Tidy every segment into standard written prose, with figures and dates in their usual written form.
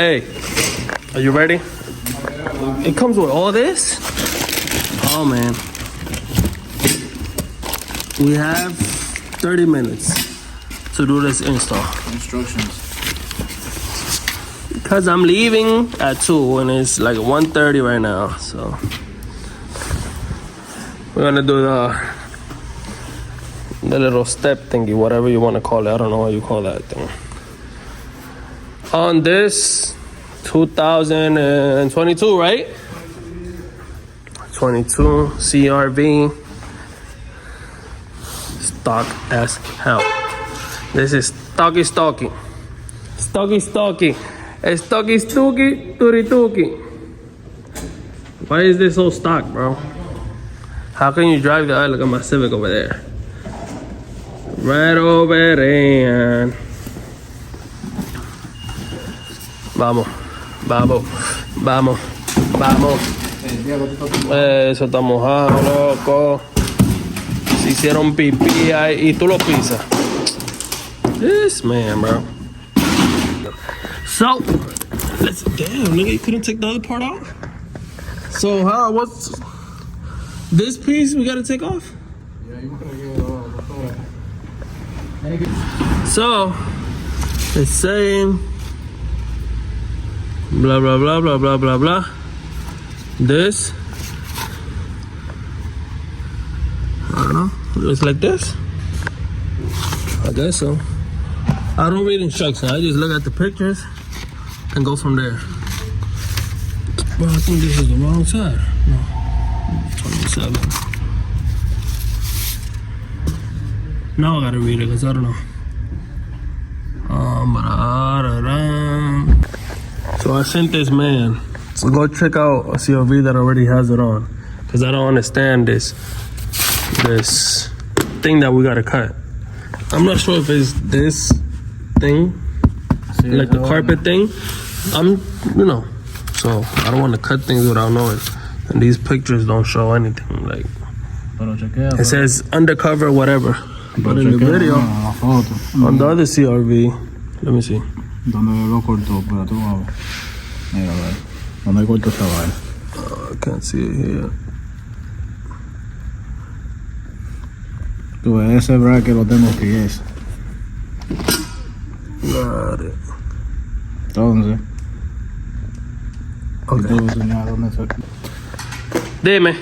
Hey, are you ready? It comes with all this? Oh man. We have 30 minutes to do this install. Instructions. Because I'm leaving at 2 and it's like 1:30 right now. So we're gonna do the little step thingy, whatever you want to call it. I don't know what you call that thing. On this 2022, right? 22 CRV. Stock as hell. This is stocky. Stocky. A stocky turi. Why is this so stock, bro? How can you drive the eye? Look at my Civic over there. Right over there. Vamos. Eso está mojado, loco. Se hicieron pipí ahí y tú lo pisas. This man, bro. So, let's. Damn, nigga, you couldn't take the other part off? So, what's this piece we gotta take off? Yeah, you gotta get it off. So, it's saying blah blah blah blah blah blah blah. This, I don't know. Looks like this. I guess so. I don't read instructions. I just look at the pictures and go from there. Well, I think this is the wrong side. No, 27. Now I gotta read it because I don't know. So I sent this man. So go check out a CRV that already has it on, because I don't understand this thing that we gotta cut. I'm not sure if it's this thing, like the carpet thing. So I don't want to cut things without knowing. And these pictures don't show anything. Like it says undercover whatever, but in the video on the other CRV, let me see. ¿Dónde lo cortó? Pero tú vas. Mira, a ver. ¿Dónde cortó esta vaina? I can't see it here. Tú ves, ese bracket lo tengo aquí, ese. Got it. Entonces. Okay. Te voy a enseñar dónde está. Dime.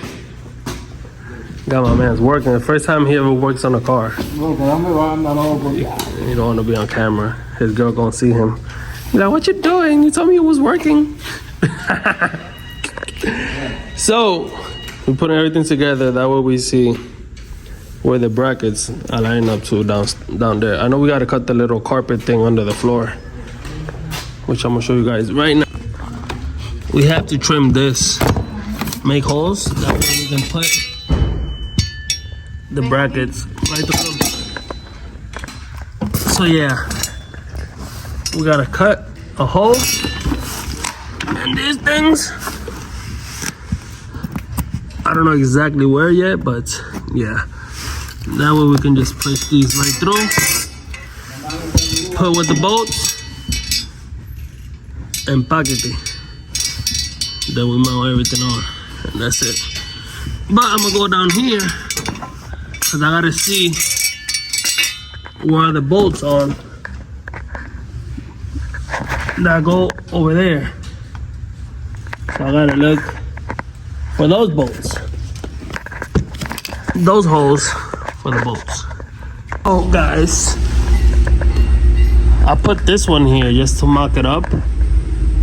Got my man's working. The first time he ever works on a car. No, dame banda, loco. You don't want to be on camera. His girl gonna see him. You're like, what you doing? You told me it was working. So, we're putting everything together. That way we see where the brackets are lining up to down there. I know we gotta cut the little carpet thing under the floor, which I'm gonna show you guys right now. We have to trim this, make holes. That way we can put the brackets right through them. So yeah, we gotta cut a hole in these things. I don't know exactly where yet, but yeah. That way we can just place these right through. Put with the bolts and packet it. Then we mount everything on, and that's it. But I'm gonna go down here because I gotta see where the bolts on that go over there. So I gotta look for those bolts, those holes for the bolts. Oh guys, I put this one here just to mock it up,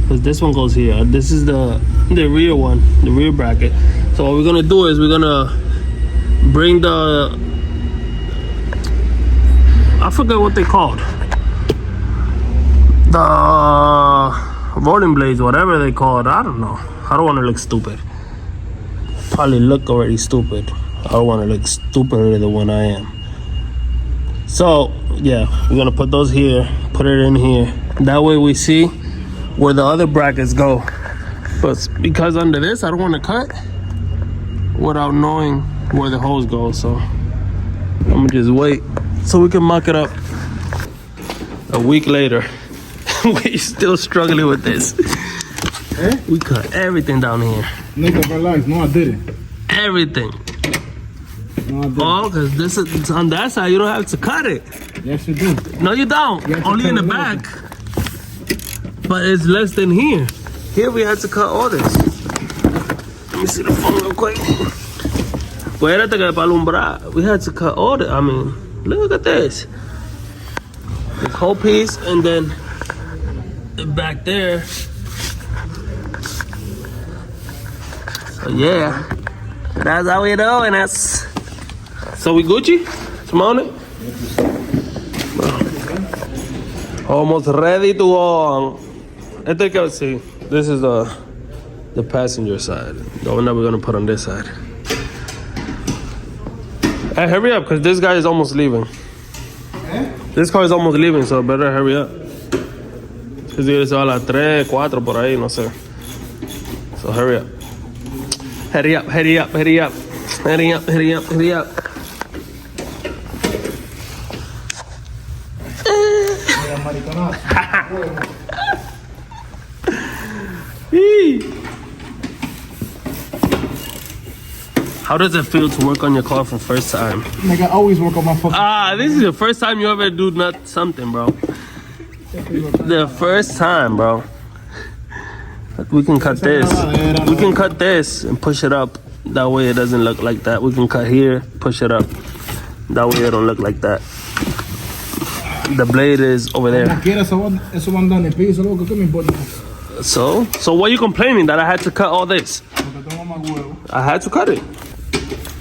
because this one goes here. This is the rear one, the rear bracket. So what we're gonna do is we're gonna bring the, I forget what they called, the rolling blades, whatever they called. I don't know. I don't want to look stupid. Probably look already stupid. I don't want to look stupider than when I am. So yeah, we're gonna put those here, put it in here. That way we see where the other brackets go. But because under this, I don't want to cut without knowing where the holes go. So I'm gonna just wait so we can mock it up a week later. We still struggling with this. We cut everything down here. Nigga, relax. No, I didn't. Everything. No, I didn't. Oh, because this is on that side. You don't have to cut it. Yes, you do. No, you don't. You have to Only in the cut it back. But it's less than here. Here we had to cut all this. Let me see the phone real quick. Acuérdate que para alumbrar, we had to cut all the. I mean, look at this. This whole piece, and then back there. So yeah, that's how we doing it. So we Gucci? Simone? Almost ready to go. I think I'll see. This is the passenger side. The one that we're gonna put on this side. Hey, hurry up, because this guy is almost leaving. This car is almost leaving, so better hurry up. Because se va a las 3, 4 por ahí, no sé. So hurry up. Hurry up, hurry up, hurry up. Hurry up, hurry up, hurry up. How does it feel to work on your car for first time? Nigga, I always work on my fucking. This is the first time you ever do something, bro. The first time, bro. We can cut this. We can cut this and push it up. That way it doesn't look like that. We can cut here, push it up. That way it don't look like that. The blade is over there. Eso van dando el piso, loco. ¿Qué me importa? So why are you complaining that I had to cut all this? Porque tengo más huevo. I had to cut it.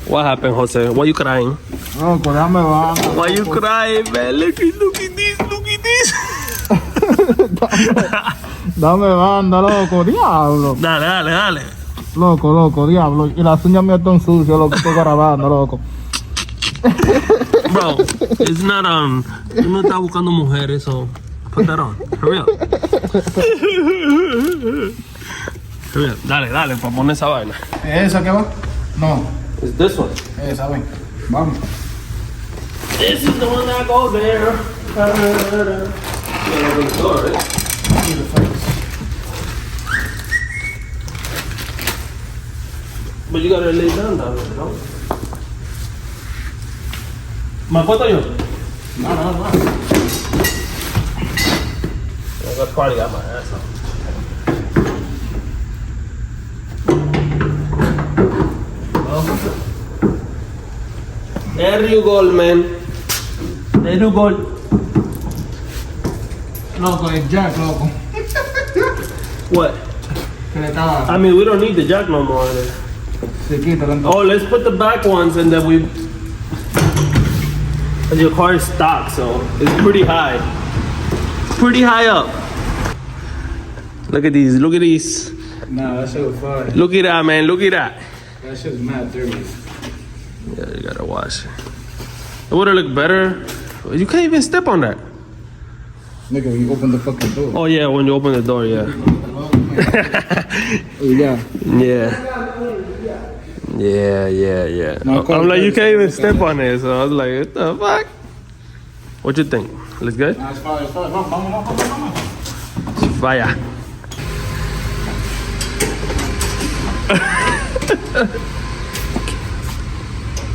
What happened, Jose? Why you crying? Loco, déjame banda. Why you crying, man? Look at this, look at this. Dame banda, loco. Diablo. Dale. Loco, diablo. Y las uñas mías están sucias, loco. Estoy grabando, loco. Bro, it's not on. Tú no estás buscando mujeres, so put that on. Hurry up. Hurry up. Dale, para poner esa vaina. ¿Esa qué va? No. It's this one. Esa, ven. Vamos. This is the one that goes there. But you gotta lay down there, no? ¿Me acuerdo yo? No. I probably got my ass off. There you go, man. There you go. Loco, el jack, loco. What? Que le estaba. I mean, we don't need the jack no more. Se quita tanto. Oh, let's put the back ones and then we. And your car is stock, so it's pretty high. Pretty high up. Look at these. Look at these. Nah, that shit was fire. Look at that, man. Look at that. That shit's mad dirty. Yeah, you gotta wash it. It would've looked better. You can't even step on that. Nigga, when you open the fucking door. Oh yeah, when you open the door, yeah. Yeah. Yeah. No, I'm like, you can't even step on it. So I was like, what the fuck? What you think? Looks good? Nah, it's fire. Vamos. Vaya.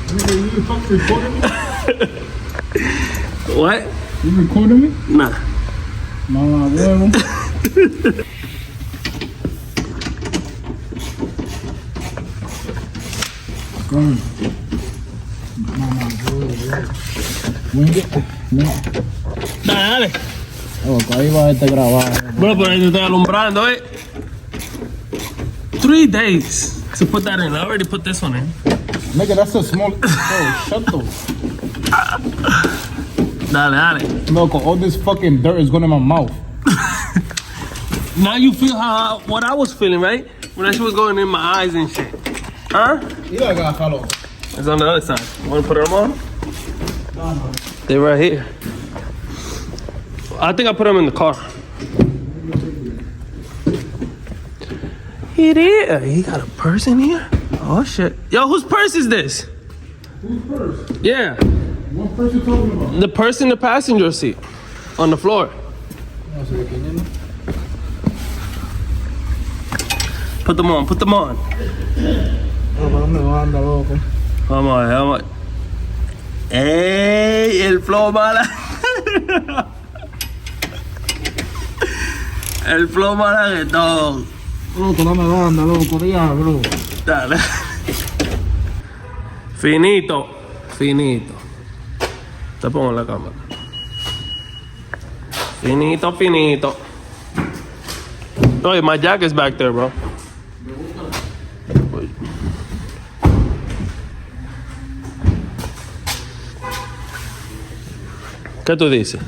Nigga, you fucking recording me? What? You recording me? Nah. Mamá, huevo. Mamá, huevo. Dale. Loco, ahí va este grabado. Bro, pero ahí te estoy alumbrando, 3 days to put that in. I already put this one in. Nigga, that's a small. Oh, shut the. Dale. Loco, all this fucking dirt is going in my mouth. Now you feel what I was feeling, right? When that shit was going in my eyes and shit. Huh? You like a follow. It's on the other side. You wanna put them on? They're right here. I think I put them in the car. It is. He got a purse in here? Oh shit. Yo, whose purse is this? Whose purse? Yeah. What purse you talking about? The purse in the passenger seat. On the floor. No sé de quién es, ¿no? Put them on, put them on. No, pero me va a andar loco. Vamos a ver, vamos a ver. ¡Ey! El flow mala. El flow mala de todo. Loco, no me va a andar loco, diablo. Dale. Finito, finito. Te pongo en la cámara. Finito, finito. Oye, my jacket's back there, bro. ¿Qué tú dices?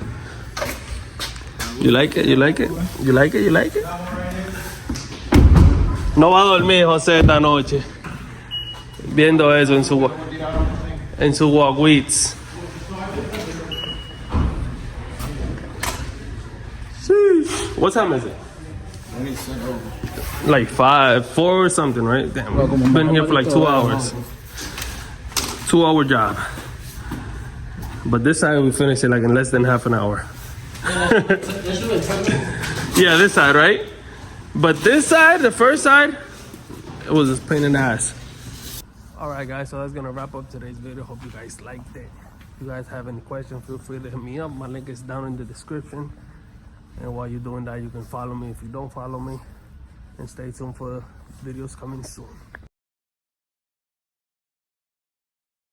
You like it? You like it? You like it? You like it? No va a dormir José esta noche viendo eso en su guaguitz. What time is it? Like 4 or something, right? Damn, been here for like 2 hours. 2-hour job. But this side we finished it like in less than half an hour. Yeah, this side, right? But this side, the first side, it was just pain in the ass. Alright guys, so that's gonna wrap up today's video. Hope you guys liked it. If you guys have any questions, feel free to hit me up. My link is down in the description. And while you're doing that, you can follow me if you don't follow me. And stay tuned for videos coming soon.